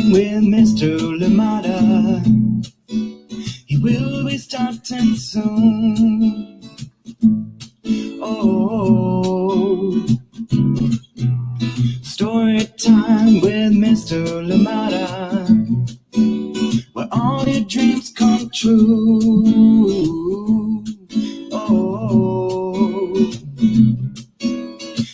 time with Mr. Lamada. He will be starting soon. Oh, story time with Mr. Lamada, where all your dreams come true. Oh,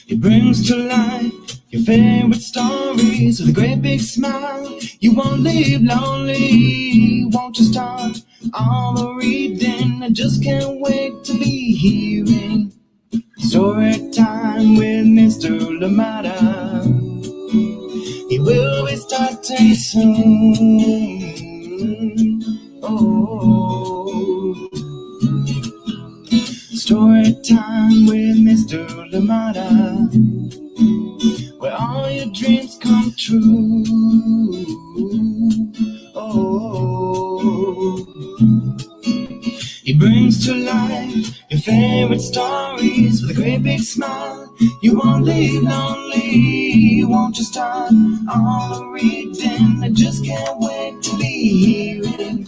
he brings to life your favorite stories with a great big smile. You won't live lonely, won't you start all the reading? I just can't wait to be hearing story time with Mr. Lamada. He will be starting soon. Oh, story time with Mr. Lamada, where all your dreams come true. Oh, he brings to life your favorite stories with a great big smile. You won't live lonely, won't you start all the reading? I just can't wait to be hearing.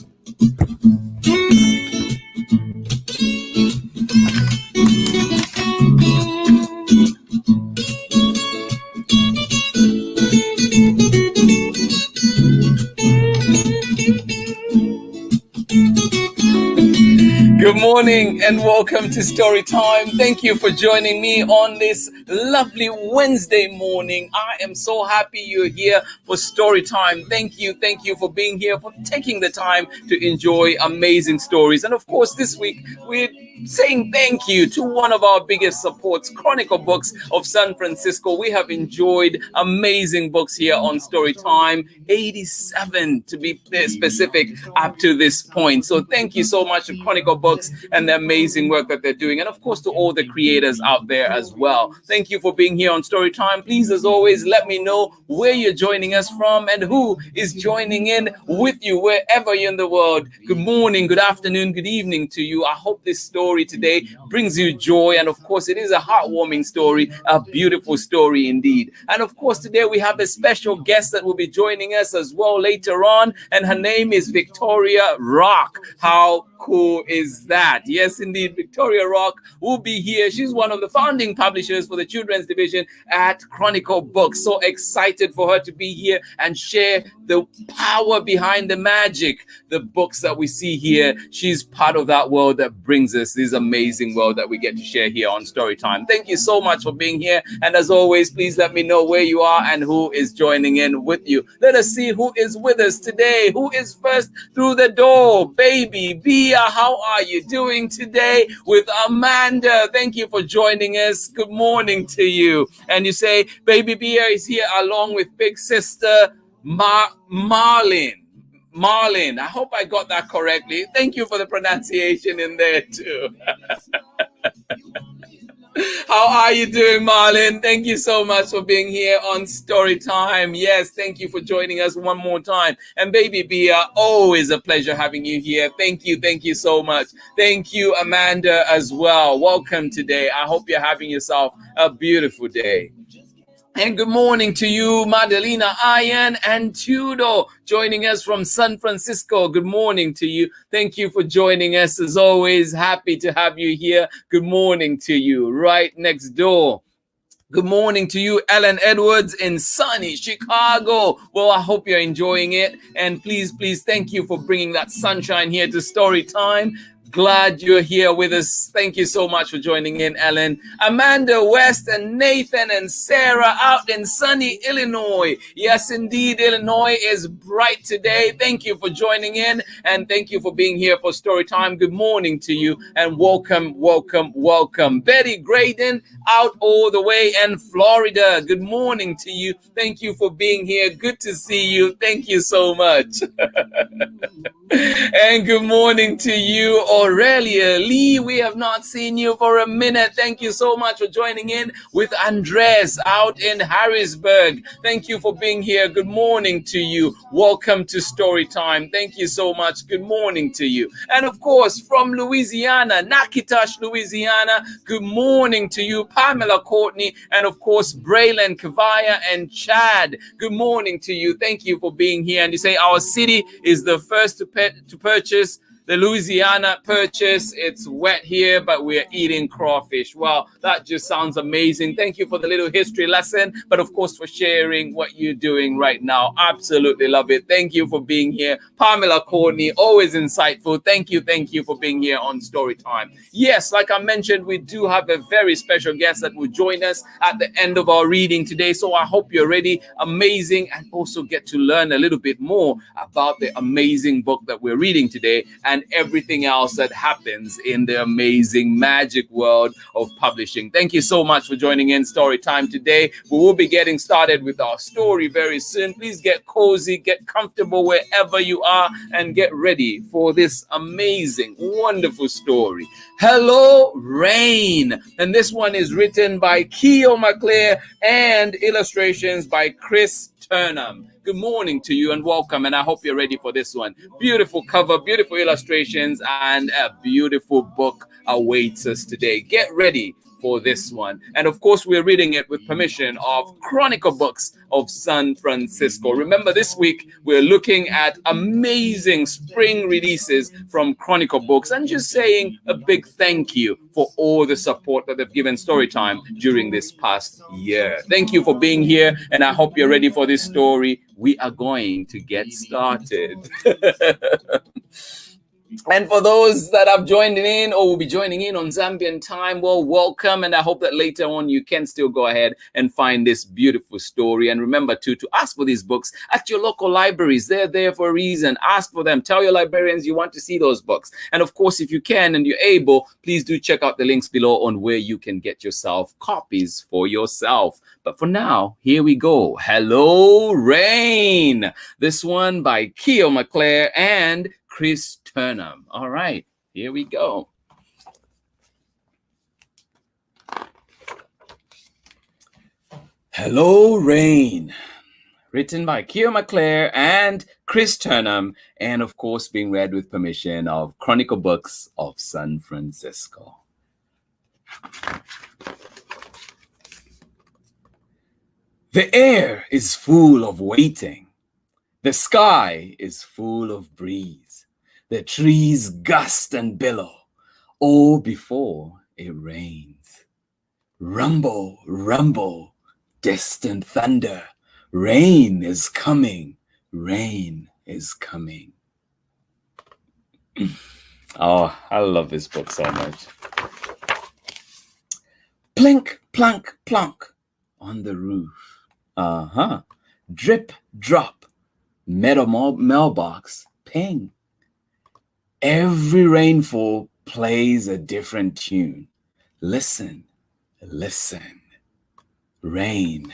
Good morning and welcome to Story Time. Thank you for joining me on this lovely Wednesday morning. I am so happy you're here for Story Time. Thank you for being here, for taking the time to enjoy amazing stories. And of course, this week we're saying thank you to one of our biggest supports, Chronicle Books of San Francisco. We have enjoyed amazing books here on Story Time, 87 to be specific up to this point. So thank you so much to Chronicle Books and the amazing work that they're doing, and of course to all the creators out there as well. Thank you for being here on Story Time. Please, as always, let me know where you're joining us from and who is joining in with you wherever you're in the world. Good morning, good afternoon, good evening to you. I hope this story today brings you joy, and of course it is a heartwarming story, a beautiful story indeed. And of course today we have a special guest that will be joining us as well later on, and her name is Victoria Rock. How cool is that? Yes, indeed, Victoria Rock will be here. She's one of the founding publishers for the children's division at Chronicle Books. So excited for her to be here and share the power behind the magic, the books that we see here. She's part of that world that brings us this amazing world that we get to share here on Storytime. Thank you so much for being here. And as always, please let me know where you are and who is joining in with you. Let us see who is with us today. Who is first through the door? Baby Bia, how are you doing today? With Amanda, thank you for joining us. Good morning to you. And you say, Baby Bia is here along with big sister Marlin. I hope I got that correctly. Thank you for the pronunciation in there too. How are you doing, Marlin? Thank you so much for being here on Storytime. Yes, thank you for joining us one more time. And Baby Bia, always a pleasure having you here. Thank you so much. Thank you, Amanda, as well. Welcome today. I hope you're having yourself a beautiful day. And good morning to you, Madalena Ian and Tudor, joining us from San Francisco. Good morning to you. Thank you for joining us. As always, happy to have you here. Good morning to you, right next door. Good morning to you, Ellen Edwards in sunny Chicago. Well, I hope you're enjoying it. And please, thank you for bringing that sunshine here to Storytime. Glad you're here with us. Thank you so much for joining in, Ellen. Amanda West and Nathan and Sarah out in sunny Illinois. Yes, indeed, Illinois is bright today. Thank you for joining in, and thank you for being here for Storytime. Good morning to you, and welcome. Betty Graydon out all the way in Florida. Good morning to you. Thank you for being here. Good to see you. Thank you so much. And good morning to you Aurelia. Lee, we have not seen you for a minute. Thank you so much for joining in with Andres out in Harrisburg. Thank you for being here. Good morning to you. Welcome to Story Time. Thank you so much. Good morning to you. And of course, from Louisiana, Nakitash, Louisiana, good morning to you. Pamela Courtney, and of course, Braylon, Kavaya, and Chad. Good morning to you. Thank you for being here. And you say our city is the first to purchase the Louisiana purchase. It's wet here, but we're eating crawfish. Wow, that just sounds amazing. Thank you for the little history lesson, but of course for sharing what you're doing right now. Absolutely love it. Thank you for being here. Pamela Courtney, always insightful. Thank you for being here on Story Time. Yes, like I mentioned, we do have a very special guest that will join us at the end of our reading today. So I hope you're ready, amazing, and also get to learn a little bit more about the amazing book that we're reading today and everything else that happens in the amazing magic world of publishing. Thank you so much for joining in Story Time today. We will be getting started with our story very soon. Please get cozy, get comfortable wherever you are, and get ready for this amazing, wonderful story. Hello, Rain. And this one is written by KYO MACLEAR and illustrations by Chris Turnham. Good morning to you and welcome, and I hope you're ready for this one. Beautiful cover, beautiful illustrations, and a beautiful book awaits us today. Get ready for this one. And of course, we're reading it with permission of Chronicle Books of San Francisco. Remember, this week we're looking at amazing spring releases from Chronicle Books and just saying a big thank you for all the support that they've given Storytime during this past year. Thank you for being here, and I hope you're ready for this story. We are going to get started. And for those that have joined in or will be joining in on Zambian time, well, welcome. And I hope that later on you can still go ahead and find this beautiful story. And remember to ask for these books at your local libraries. They're there for a reason. Ask for them. Tell your librarians you want to see those books. And of course, if you can and you're able, please do check out the links below on where you can get yourself copies for yourself. But for now, here we go. Hello, Rain. This one by KYO MACLEAR and Chris Turnham. All right, here we go. Hello, Rain. Written by KYO MACLEAR and Chris Turnham, and of course being read with permission of Chronicle Books of San Francisco. The air is full of waiting. The sky is full of breeze. The trees gust and billow, all before it rains. Rumble, rumble, distant thunder. Rain is coming, rain is coming. Oh, I love this book so much. Plink, plunk, plunk on the roof. Drip, drop, metal mailbox, ping. Every rainfall plays a different tune. Listen, listen. Rain,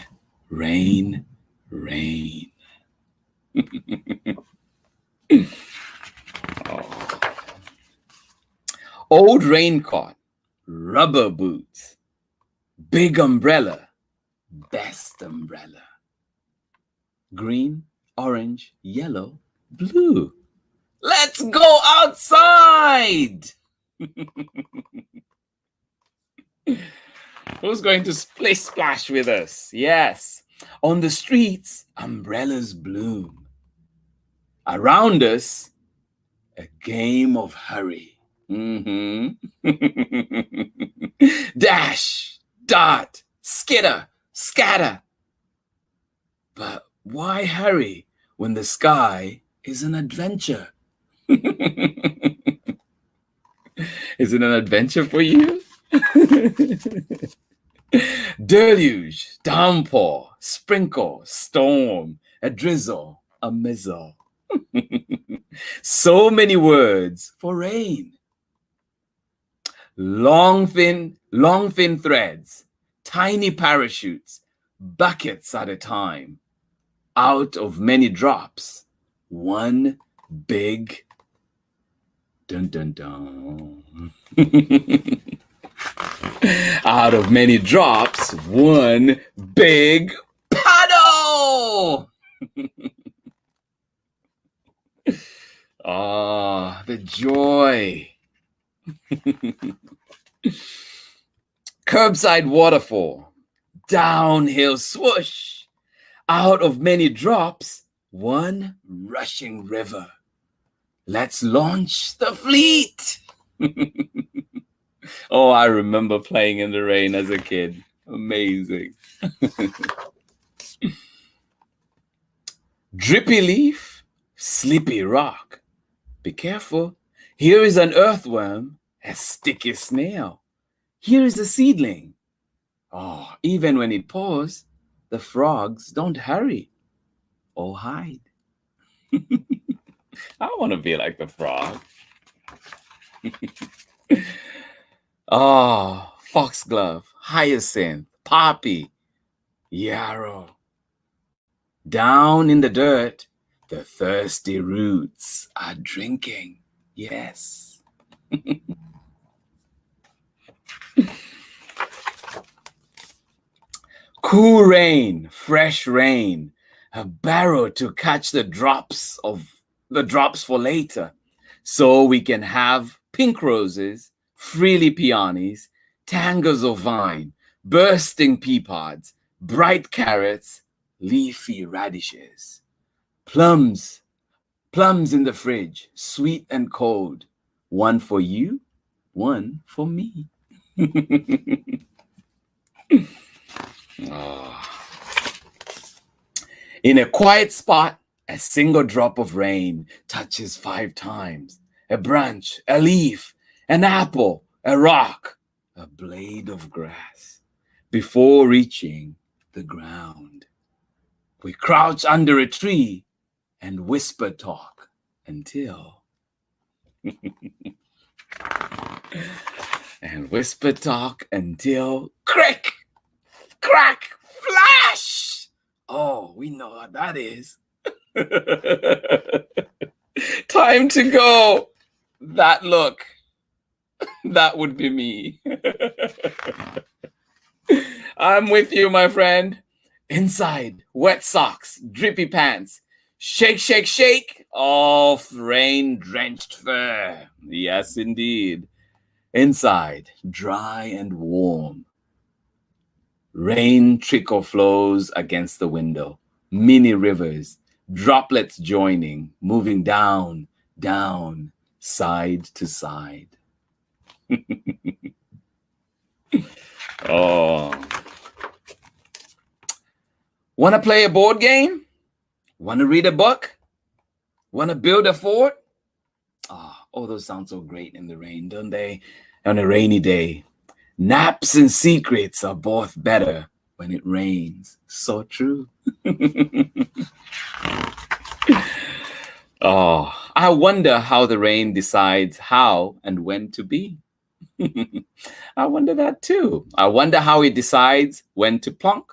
rain, rain. Oh. Old raincoat, rubber boots, big umbrella, best umbrella. Green, orange, yellow, blue. Let's go outside. Who's going to splash with us? Yes. On the streets, umbrellas bloom. Around us, a game of hurry. Dash, dart, skitter, scatter. But why hurry when the sky is an adventure? Is it an adventure for you? Deluge, downpour, sprinkle, storm, a drizzle, a mizzle. So many words for rain. Long thin threads, tiny parachutes, buckets at a time. Out of many drops, one big Dun dun dun. Out of many drops, one big puddle. Ah, the joy. Curbside waterfall, downhill swoosh. Out of many drops, one rushing river. Let's launch the fleet. Oh, I remember playing in the rain as a kid. Amazing. Drippy leaf, sleepy rock. Be careful. Here is an earthworm, a sticky snail. Here is a seedling. Oh, even when it paws, the frogs don't hurry or hide. I want to be like the frog. Oh, foxglove, hyacinth, poppy, yarrow. Down in the dirt, the thirsty roots are drinking. Yes. Cool rain, fresh rain, a barrow to catch the drops for later, so we can have pink roses, frilly peonies, tangles of vine, bursting pea pods, bright carrots, leafy radishes, plums in the fridge, sweet and cold, one for you, one for me. Oh. In a quiet spot, a single drop of rain touches 5 times. A branch, a leaf, an apple, a rock, a blade of grass. Before reaching the ground, we crouch under a tree and whisper talk until... and whisper talk until crick, crack, flash. Oh, we know what that is. Time to go. That look. That would be me. I'm with you, my friend. Inside, wet socks, drippy pants. Shake, shake, shake. Off rain-drenched fur. Yes, indeed. Inside, dry and warm. Rain trickle flows against the window. Mini rivers, droplets joining, moving down, down, side to side. Oh. Want to play a board game? Want to read a book? Want to build a fort? Oh, those sound so great in the rain, don't they? On a rainy day. Naps and secrets are both better when it rains. So true. Oh, I wonder how the rain decides how and when to be. I wonder that too. I wonder how it decides when to plonk,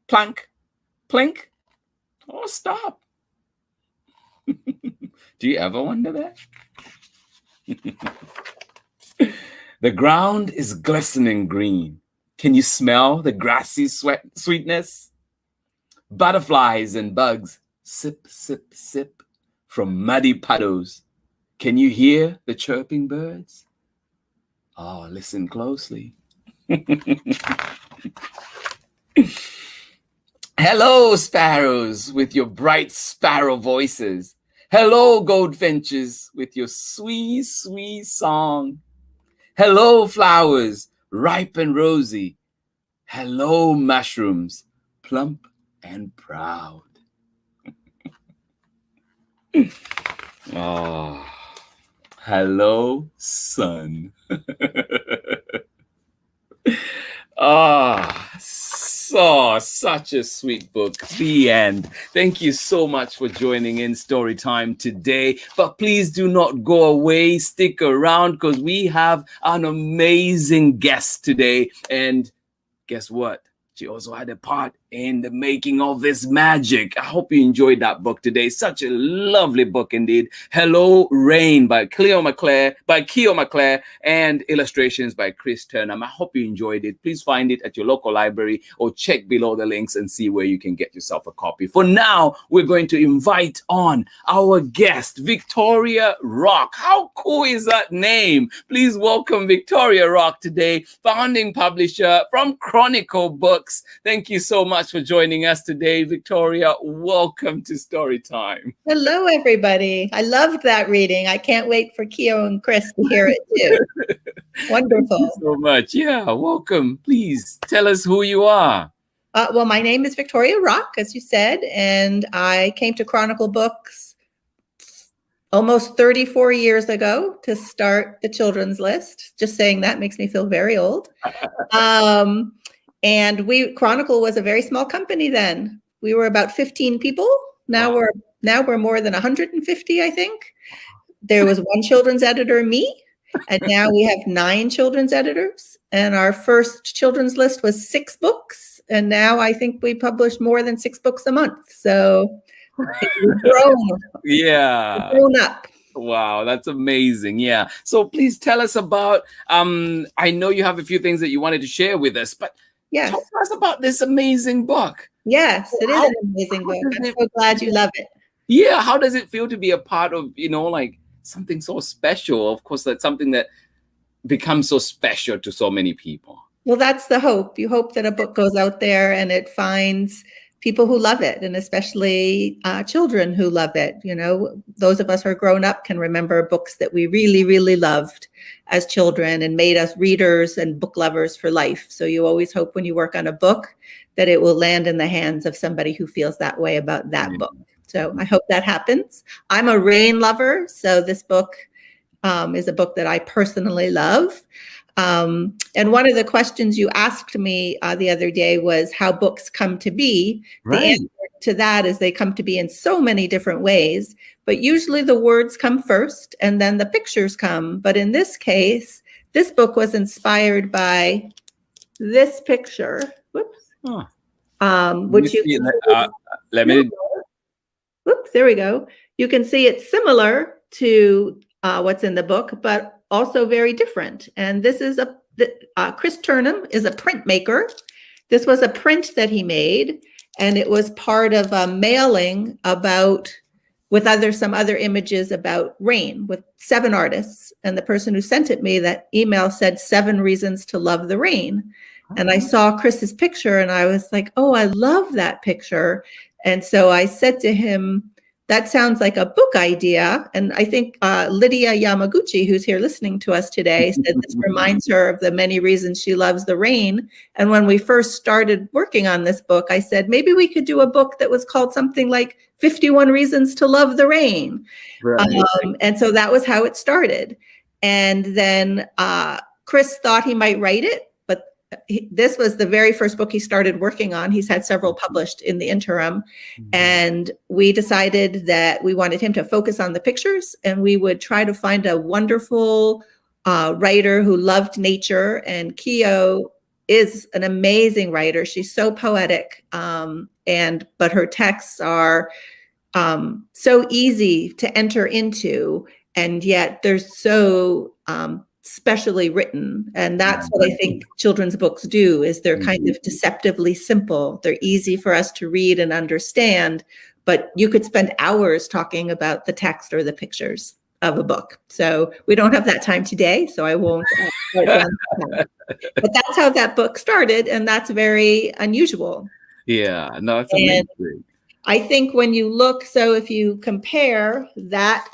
plank, plink, or stop. Do you ever wonder that? The ground is glistening green. Can you smell the grassy sweetness? Butterflies and bugs sip, sip, sip from muddy puddles. Can you hear the chirping birds? Oh, listen closely. Hello, sparrows, with your bright sparrow voices. Hello, goldfinches, with your sweet, sweet song. Hello, flowers, ripe and rosy. Hello, mushrooms, plump and proud. Oh, hello, sun. Such a sweet book. The end. Thank you so much for joining in Story Time today. But please do not go away. Stick around because we have an amazing guest today. And guess what? She also had a part in the making of this magic. I hope you enjoyed that book today. Such a lovely book indeed. Hello Rain by KYO MACLEAR, and illustrations by Chris Turnham. I hope you enjoyed it. Please find it at your local library or check below the links and see where you can get yourself a copy. For now, we're going to invite on our guest, Victoria Rock. How cool is that name? Please welcome Victoria Rock today, founding publisher from Chronicle Books. Thank you so much for joining us today, Victoria. Welcome to Storytime. Hello, everybody. I loved that reading. I can't wait for KYO and Chris to hear it too. Wonderful. Thank you so much. Yeah, welcome. Please tell us who you are. Well, my name is Victoria Rock, as you said, and I came to Chronicle Books almost 34 years ago to start the children's list. Just saying that makes me feel very old. And Chronicle was a very small company then. We were about 15 people. Now Wow. we're more than 150, I think. There was one children's editor, me, and now we have 9 children's editors. And our first children's list was 6 books, and now I think we publish more than 6 books a month. So we've grown. Yeah. We've grown up. Wow, that's amazing. Yeah. So please tell us about, I know you have a few things that you wanted to share with us, but Yes. talk to us about this amazing book. Yes, it is an amazing book. I'm so glad you love it. Yeah. How does it feel to be a part of, like something so special? Of course, that's something that becomes so special to so many people. Well, that's the hope. You hope that a book goes out there and it finds people who love it, and especially children who love it. Those of us who are grown up can remember books that we really, really loved as children and made us readers and book lovers for life. So you always hope when you work on a book that it will land in the hands of somebody who feels that way about that book. So I hope that happens. I'm a Rain lover, so this book is a book that I personally love. And one of the questions you asked me the other day was how books come to be. Right. The answer to that is they come to be in so many different ways, but usually the words come first and then the pictures come. But in this case, this book was inspired by this picture. Whoops. Which you can let me. Whoops, there we go. You can see it's similar to what's in the book, but also very different. And this is Chris Turnham is a printmaker. This was a print that he made, and it was part of a mailing with some other images about rain with 7 artists. And the person who sent it me, that email said 7 reasons to love the rain. And I saw Chris's picture and I was like, oh, I love that picture. And so I said to him, that sounds like a book idea. And I think Lydia Yamaguchi, who's here listening to us today, said this reminds her of the many reasons she loves the rain. And when we first started working on this book, I said, maybe we could do a book that was called something like 51 Reasons to Love the Rain. Right. And so that was how it started. And then Chris thought he might write it. This was the very first book he started working on. He's had several published in the interim. And we decided that we wanted him to focus on the pictures, and we would try to find a wonderful writer who loved nature. And KYO is an amazing writer. She's so poetic, but her texts are so easy to enter into, and yet they're so specially written. And that's what I think children's books do, is they're kind of deceptively simple. They're easy for us to read and understand, but you could spend hours talking about the text or the pictures of a book. So we don't have that time today, so I won't. But that's how that book started, and that's very unusual. Yeah, no, it's amazing. And I think when you look, so if you compare that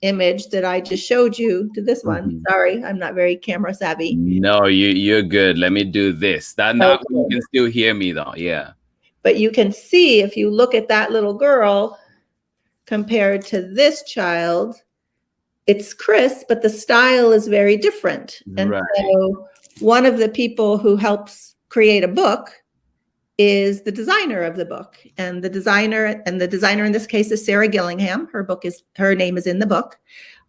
image that I just showed you to this one. Sorry, I'm not very camera savvy. No, you're good. Let me do this. Now you can still hear me though. Yeah. But you can see if you look at that little girl compared to this child, it's Chris, but the style is very different. And so one of the people who helps create a book is the designer of the book. And the designer in this case is Sarah Gillingham. Her name is in the book.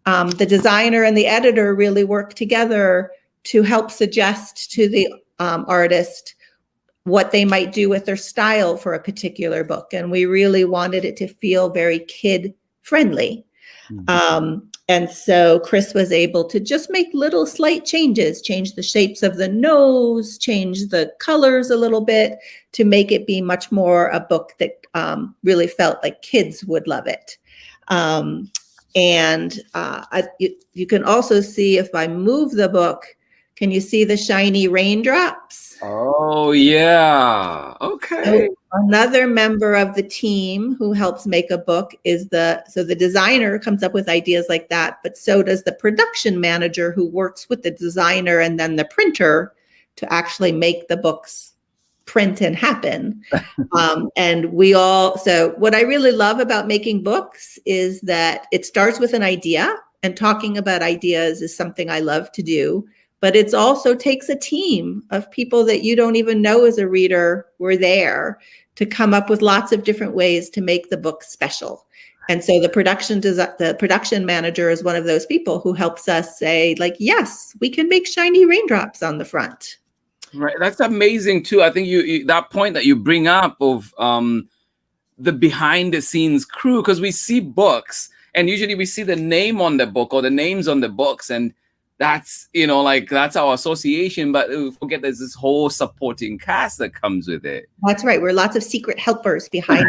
The designer and the editor really work together to help suggest to the artist what they might do with their style for a particular book. And we really wanted it to feel very kid friendly. And so Chris was able to just make little slight changes, change the shapes of the nose, change the colors a little bit to make it be much more a book that really felt like kids would love it. You can also see, if I move the book, can you see the shiny raindrops? Oh, yeah. Okay. So another member of the team who helps make a book is the designer comes up with ideas like that, but so does the production manager who works with the designer and then the printer to actually make the books print and happen. So what I really love about making books is that it starts with an idea, and talking about ideas is something I love to do. But it also takes a team of people that you don't even know as a reader were there to come up with lots of different ways to make the book special. And so the production manager is one of those people who helps us say, like, yes, we can make shiny raindrops on the front. Right. That's amazing too. I think you that point that you bring up of the behind the scenes crew, because we see books and usually we see the name on the book or the names on the books, and that's, that's our association, but we forget there's this whole supporting cast that comes with it. That's right. We're lots of secret helpers behind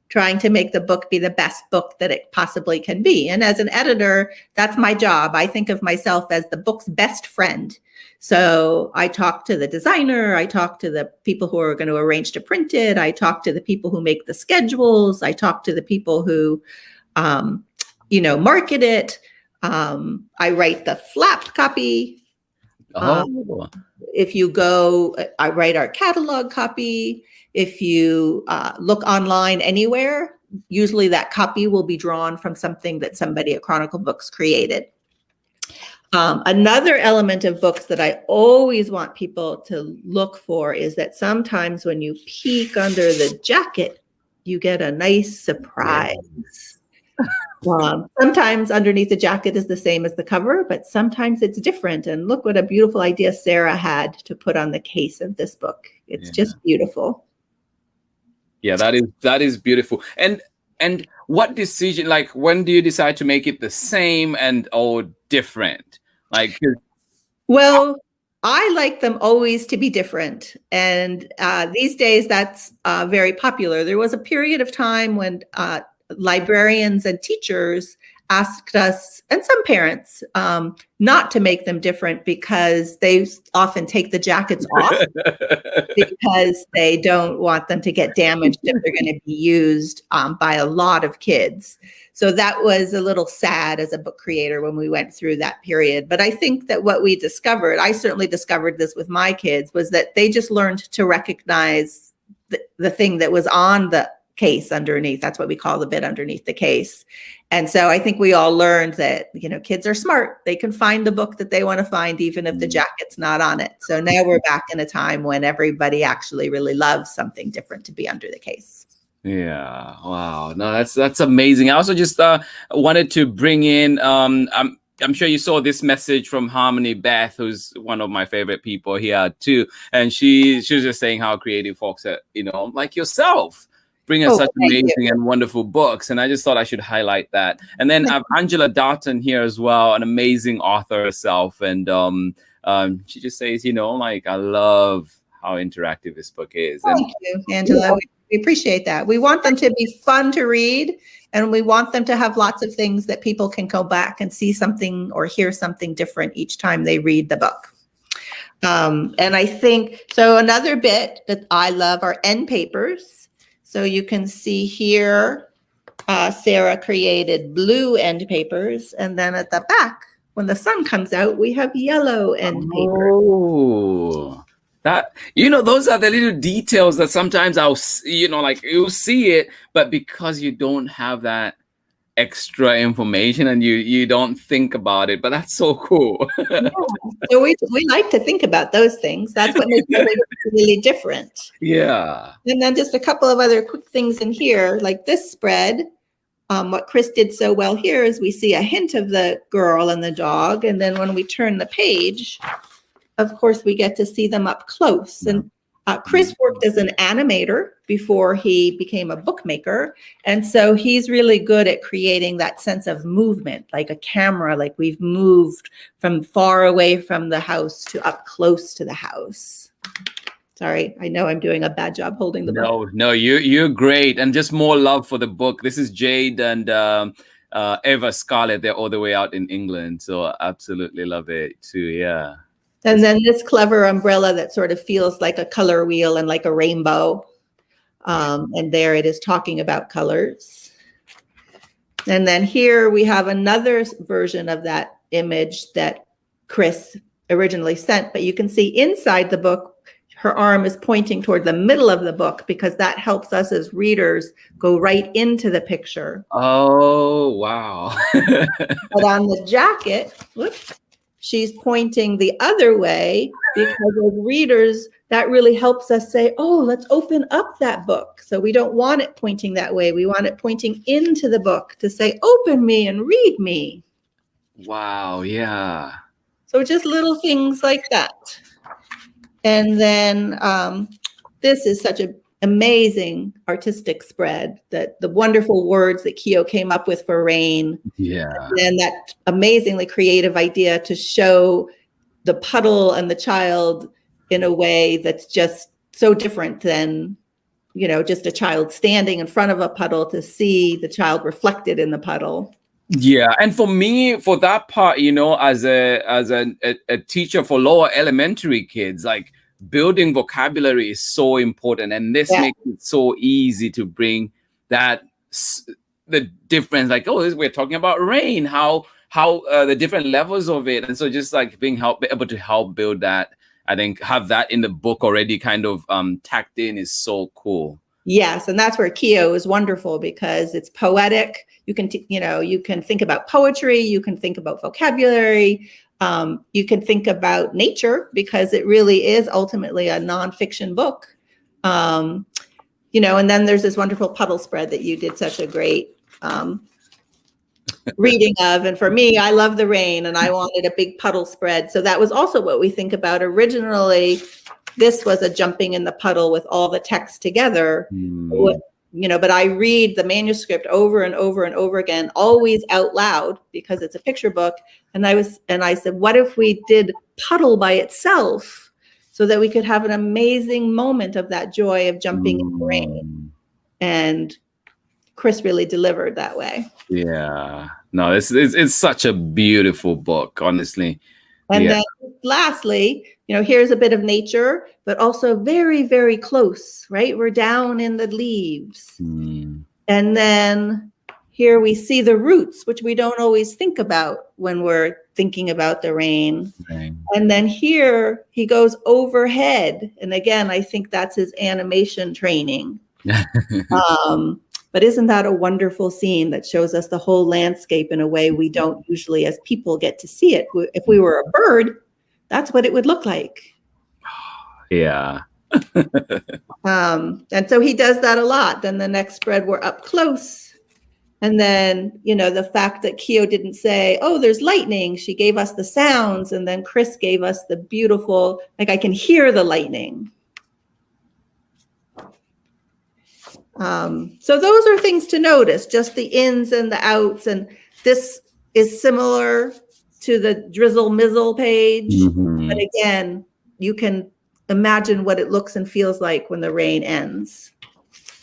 trying to make the book be the best book that it possibly can be. And as an editor, that's my job. I think of myself as the book's best friend. So I talk to the designer, I talk to the people who are going to arrange to print it, I talk to the people who make the schedules, I talk to the people who, market it. I write the flapped copy. If you go, I write our catalog copy. If you look online anywhere, usually that copy will be drawn from something that somebody at Chronicle Books created. Another element of books that I always want people to look for is that sometimes when you peek under the jacket, you get a nice surprise. Sometimes underneath the jacket is the same as the cover, but sometimes it's different. And look what a beautiful idea Sarah had to put on the case of this book. It's just beautiful. Yeah, that is beautiful. And what decision, like, when do you decide to make it the same or different? Well, I like them always to be different. And these days that's very popular. There was a period of time when librarians and teachers asked us, and some parents, not to make them different because they often take the jackets off because they don't want them to get damaged if they're going to be used by a lot of kids. So that was a little sad as a book creator when we went through that period. But I think that what we discovered, I certainly discovered this with my kids, was that they just learned to recognize the thing that was on the case underneath. That's what we call the bit underneath the case. And so I think we all learned that, kids are smart. They can find the book that they want to find, even if the jacket's not on it. So now we're back in a time when everybody actually really loves something different to be under the case. Yeah. Wow. No, that's amazing. I also just wanted to bring in, I'm sure you saw this message from Harmony Beth, who's one of my favorite people here too. And she was just saying how creative folks are, like yourself, bring us such amazing and wonderful books. And I just thought I should highlight that. And then I have Angela Darton here as well, an amazing author herself. And she just says, I love how interactive this book is. Thank you, Angela. We appreciate that. We want them to be fun to read, and we want them to have lots of things that people can go back and see something or hear something different each time they read the book. And I think, so another bit that I love are end papers. So you can see here, Sarah created blue end papers, and then at the back, when the sun comes out, we have yellow end papers. Oh, that, those are the little details that sometimes you'll see it, but because you don't have that extra information and you don't think about it, but that's so cool. Yeah. So we like to think about those things. That's what makes it really different. Yeah. And then just a couple of other quick things in here, like this spread. What Chris did so well here is we see a hint of the girl and the dog, and then when we turn the page, of course, we get to see them up close. And Chris worked as an animator before he became a bookmaker. And so he's really good at creating that sense of movement, like a camera, like we've moved from far away from the house to up close to the house. Sorry, I know I'm doing a bad job holding the book. No, you're great. And just more love for the book. This is Jade and Eva Scarlett. They're all the way out in England. So I absolutely love it too. Yeah. And then this clever umbrella that sort of feels like a color wheel and like a rainbow. And there it is talking about colors. And then here we have another version of that image that Chris originally sent. But you can see inside the book, her arm is pointing toward the middle of the book because that helps us as readers go right into the picture. Oh, wow. But on the jacket, whoops, she's pointing the other way because as readers, that really helps us say, oh, let's open up that book. So we don't want it pointing that way. We want it pointing into the book to say, open me and read me. Wow, yeah. So just little things like that. And then this is such an amazing artistic spread, that the wonderful words that KYO came up with for rain. Yeah. And that amazingly creative idea to show the puddle and the child in a way that's just so different than, you know, just a child standing in front of a puddle to see the child reflected in the puddle. Yeah, and for me, for that part, you know, as a teacher for lower elementary kids, like building vocabulary is so important, and this makes it so easy to bring that the difference. Like, oh, we're talking about rain, how the different levels of it, and so just like able to help build that. I think have that in the book already, kind of tacked in, is so cool. Yes, and that's where KYO is wonderful because it's poetic. You can, you can think about poetry, you can think about vocabulary, you can think about nature because it really is ultimately a nonfiction book. And then there's this wonderful puddle spread that you did such a great reading of. And for me, I love the rain and I wanted a big puddle spread. So that was also what we think about originally. This was a jumping in the puddle with all the text together, but I read the manuscript over and over and over again, always out loud because it's a picture book. And I said, what if we did puddle by itself so that we could have an amazing moment of that joy of jumping in the rain? And Chris really delivered that way. Yeah, no, it's such a beautiful book, honestly. And then lastly, here's a bit of nature, but also very, very close, right? We're down in the leaves. And then here we see the roots, which we don't always think about when we're thinking about the rain. And then here he goes overhead. And again, I think that's his animation training. But isn't that a wonderful scene that shows us the whole landscape in a way we don't usually as people get to see it? If we were a bird, that's what it would look like. Yeah. And so he does that a lot. Then the next spread, we're up close. And then, the fact that KYO didn't say, oh, there's lightning. She gave us the sounds. And then Chris gave us the beautiful, like I can hear the lightning. So those are things to notice, just the ins and the outs. And this is similar to the drizzle mizzle page. But again, you can imagine what it looks and feels like when the rain ends.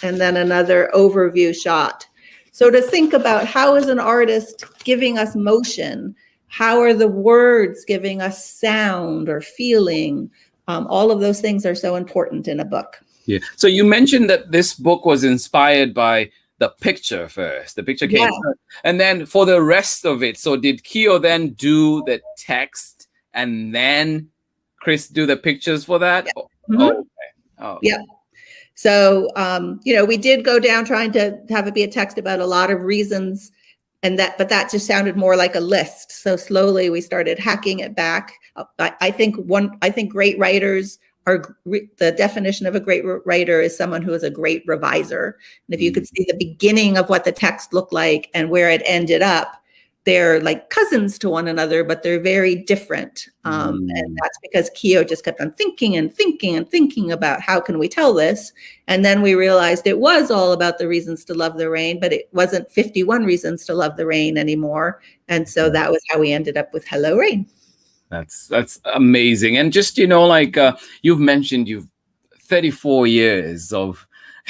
And then another overview shot. So to think about how is an artist giving us motion? How are the words giving us sound or feeling? All of those things are so important in a book. Yeah. So you mentioned that this book was inspired by the picture first. The picture came first. And then for the rest of it, so did KYO then do the text and then Chris do the pictures for that? Yeah. Oh, okay. Oh. Yeah. So, we did go down trying to have it be a text about a lot of reasons, but that just sounded more like a list. So slowly we started hacking it back. I think great writers the definition of a great writer is someone who is a great reviser. And if you could see the beginning of what the text looked like and where it ended up, they're like cousins to one another, but they're very different. And that's because KYO just kept on thinking and thinking and thinking about how can we tell this. And then we realized it was all about the reasons to love the rain, but it wasn't 51 reasons to love the rain anymore. And so that was how we ended up with Hello Rain. That's amazing. And just, like you've mentioned, you've 34 years of,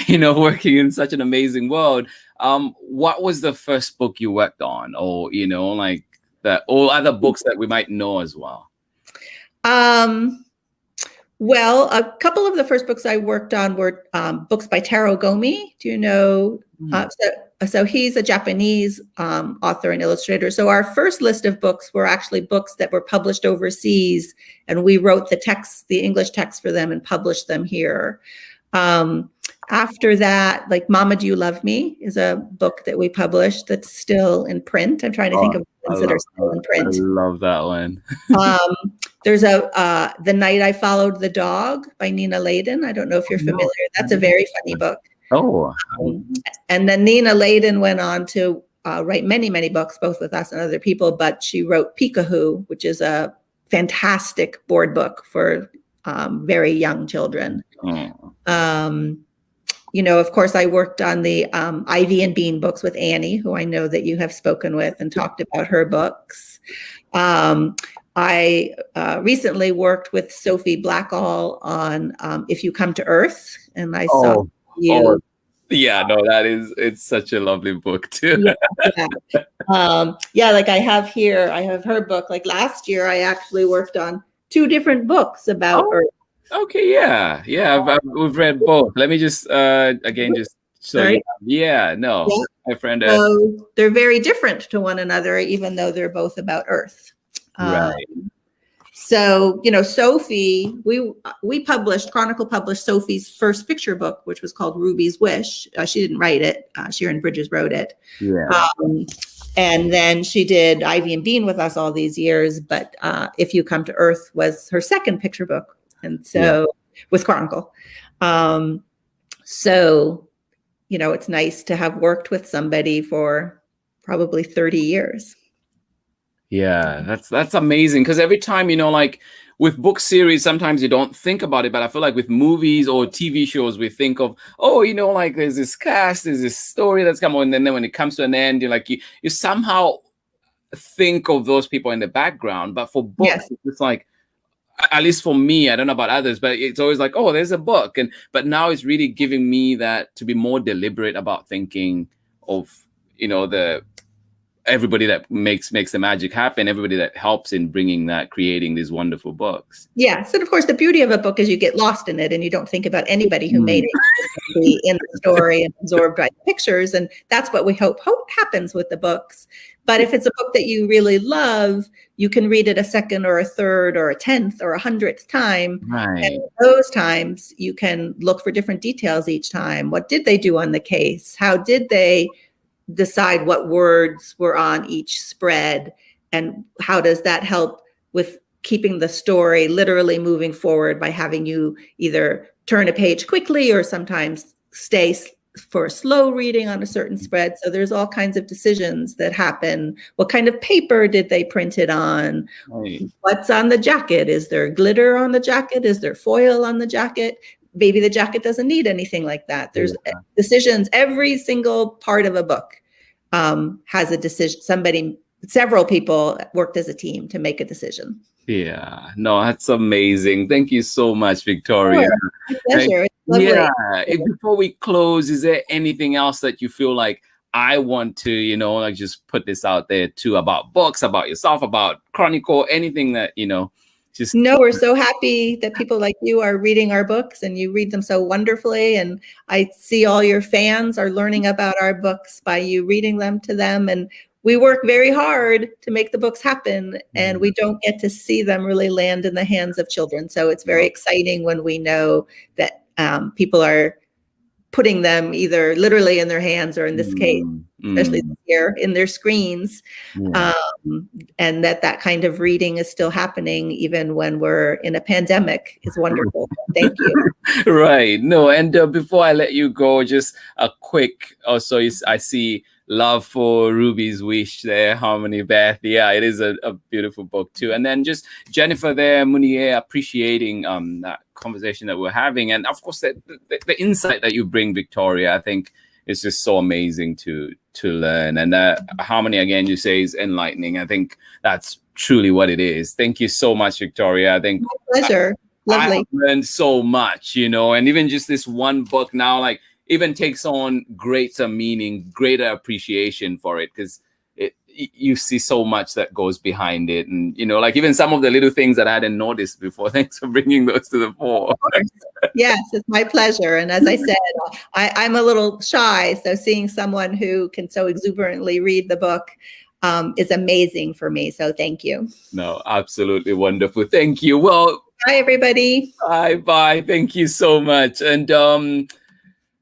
working in such an amazing world. What was the first book you worked on, or like that, or other books that we might know as well? Well, a couple of the first books I worked on were books by Taro Gomi. Do you know? So he's a Japanese author and illustrator. So our first list of books were actually books that were published overseas, and we wrote the text, the English text for them, and published them here. After that, like Mama, Do You Love Me is a book that we published that's still in print. I'm trying to think of ones that are still in print. I love that one. There's The Night I Followed the Dog by Nina Layden. I don't know if you're familiar. That's a very funny book. Oh. And then Nina Layden went on to write many, many books, both with us and other people, but she wrote Peekahoo, which is a fantastic board book for very young children. Of course, I worked on the Ivy and Bean books with Annie, who I know that you have spoken with and talked about her books. I recently worked with Sophie Blackall on If You Come to Earth, and I saw you. Yeah, no, it's such a lovely book too. Like I have her book. Like last year, I actually worked on 2 different books about Earth. Okay, yeah, we've read both. Let me just again just show you. Yeah, no, my friend. So they're very different to one another, even though they're both about Earth. Right. So Sophie, Chronicle published Sophie's first picture book, which was called Ruby's Wish. She didn't write it. Sharon Bridges wrote it. Yeah. And then she did Ivy and Bean with us all these years. But If You Come to Earth was her second picture book. And so with Chronicle. It's nice to have worked with somebody for probably 30 years. Yeah, that's amazing. Because every time, like with book series, sometimes you don't think about it. But I feel like with movies or TV shows, we think of, like there's this cast, there's this story that's come on. And then when it comes to an end, you're like, you somehow think of those people in the background. But for books, it's like, at least for me, I don't know about others, but it's always like, there's a book. But now it's really giving me that to be more deliberate about thinking of, everybody that makes the magic happen, everybody that helps in creating these wonderful books. Yes. And of course, the beauty of a book is you get lost in it and you don't think about anybody who made it. You be in the story and absorbed by the pictures. And that's what we hope happens with the books. But if it's a book that you really love, you can read it a second or a third or a 10th or 100th time. Right. And those times you can look for different details each time. What did they do on the case? How did they decide what words were on each spread? And how does that help with keeping the story literally moving forward by having you either turn a page quickly or sometimes stay for a slow reading on a certain spread? So there's all kinds of decisions that happen. What kind of paper did they print it on? Right. What's on the jacket? Is there glitter on the jacket? Is there foil on the jacket? Maybe the jacket doesn't need anything like that. There's decisions. Every single part of a book has a decision. Several people worked as a team to make a decision. Yeah, no, that's amazing. Thank you so much, Victoria. My pleasure. It's lovely. Yeah. Before we close, is there anything else that you feel like I want to, like just put this out there too, about books, about yourself, about Chronicle, anything that, just. No, we're so happy that people like you are reading our books and you read them so wonderfully. And I see all your fans are learning about our books by you reading them to them. And we work very hard to make the books happen, and we don't get to see them really land in the hands of children. So it's very exciting when we know that people are putting them either literally in their hands or in this case, especially this year, in their screens. And that kind of reading is still happening even when we're in a pandemic is wonderful. Thank you. Right. No, and before I let you go, just a quick, I see love for Ruby's wish there, Harmony Beth. Yeah, it is a beautiful book too. And then just Jennifer there, Munier, appreciating that conversation that we're having. And of course, the insight that you bring, Victoria, I think is just so amazing to learn. And Harmony, again, you say is enlightening. I think that's truly what it is. Thank you so much, Victoria. I think my pleasure. Lovely. I have learned so much, you know, and even just this one book now, like, even takes on greater meaning, greater appreciation for it, because you see so much that goes behind it. And, you know, like even some of the little things that I hadn't noticed before. Thanks for bringing those to the fore. Yes, it's my pleasure. And as I said, I'm a little shy. So seeing someone who can so exuberantly read the book is amazing for me. So thank you. No, absolutely wonderful. Thank you. Well, bye, everybody. Bye. Thank you so much. And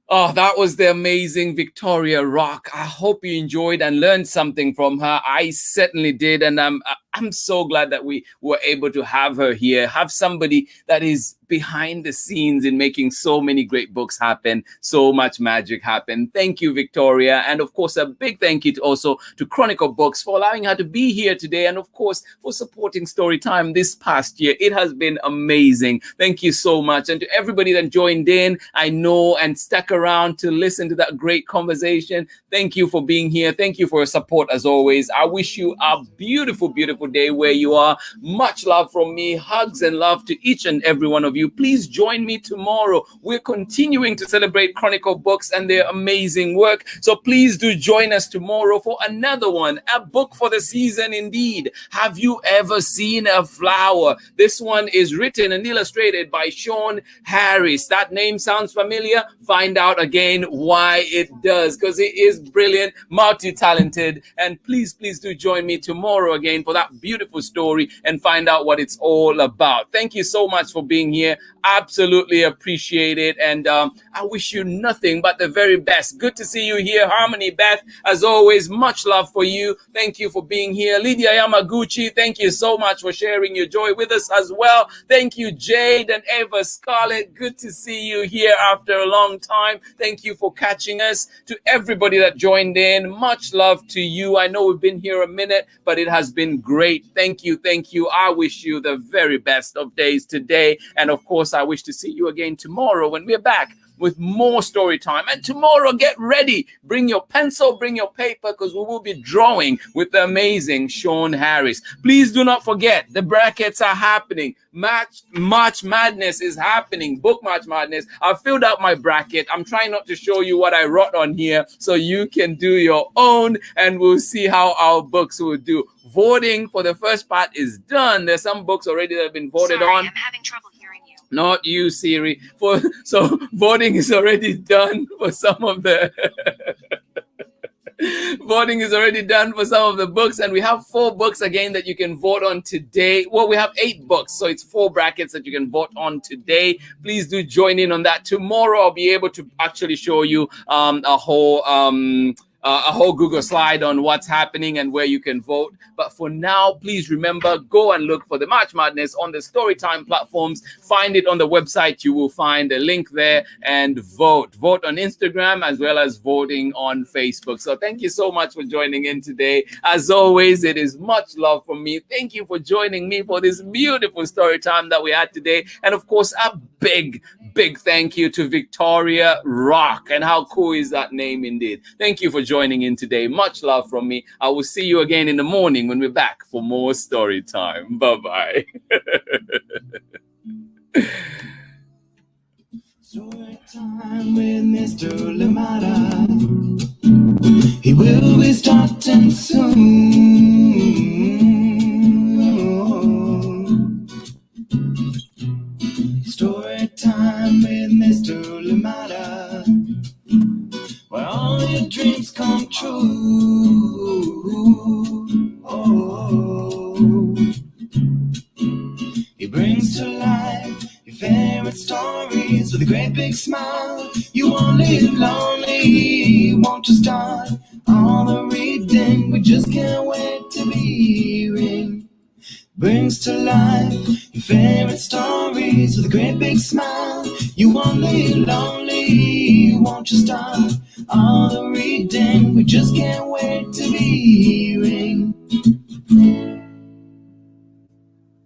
oh, that was the amazing Victoria Rock. I hope you enjoyed and learned something from her. I certainly did. And I'm so glad that we were able to have her here, have somebody that is behind the scenes in making so many great books happen, so much magic happen. Thank you, Victoria. And of course, a big thank you also to Chronicle Books for allowing her to be here today. And of course, for supporting Storytime this past year. It has been amazing. Thank you so much. And to everybody that joined in, I know, and stuck around to listen to that great conversation. Thank you for being here. Thank you for your support as always. I wish you a beautiful, beautiful day where you are. Much love from me. Hugs and love to each and every one of you. Please join me tomorrow. We're continuing to celebrate Chronicle Books and their amazing work. So please do join us tomorrow for another one, a book for the season indeed. Have you ever seen a flower? This one is written and illustrated by Sean Harris. That name sounds familiar? Find out again why it does, because it is brilliant, multi-talented. And please do join me tomorrow again for that beautiful story and find out what it's all about. Thank you so much for being here. Absolutely appreciate it. And I wish you nothing but the very best. Good to see you here, Harmony Beth. As always, much love for you. Thank you for being here. Lydia Yamaguchi, thank you so much for sharing your joy with us as well. Thank you, Jade and Eva Scarlett. Good to see you here after a long time. Thank you for catching us. To everybody that joined in, much love to you. I know we've been here a minute, but it has been great. Thank you. I wish you the very best of days today. And of course, I wish to see you again tomorrow when we're back with more story time. And tomorrow, get ready. Bring your pencil, bring your paper, because we will be drawing with the amazing Sean Harris. Please do not forget, the brackets are happening. March Madness is happening. Book March Madness. I've filled out my bracket. I'm trying not to show you what I wrote on here so you can do your own, and we'll see how our books will do. Voting for the first part is done. There's some books already that have been voted on. I'm having trouble hearing you. Not you, Siri. So voting is already done for some of the voting is already done for some of the books, and we have 4 books again that you can vote on today. Well, we have 8 books, so it's 4 brackets that you can vote on today. Please do join in on that. Tomorrow I'll be able to actually show you a whole Google slide on what's happening and where you can vote. But for now, please remember, go and look for the March Madness on the Storytime platforms. Find it on the website. You will find a link there, and vote. Vote on Instagram as well as voting on Facebook. So thank you so much for joining in today. As always, it is much love from me. Thank you for joining me for this beautiful story time that we had today. And of course, a big thank you to Victoria Rock. And how cool is that name indeed? Thank you for joining in today. Much love from me. I will see you again in the morning when we're back for more story time. Bye-bye. Story time with Mr. Lamada. He will be starting soon. Story time with Mr. Lamada, where all your dreams come true. Oh, he brings to life your favorite stories with a great big smile. You won't live lonely, won't you start all the reading? We just can't wait to be hearing. Brings to life your favorite stories with a great big smile. You won't live lonely, won't you start all the reading? We just can't wait to be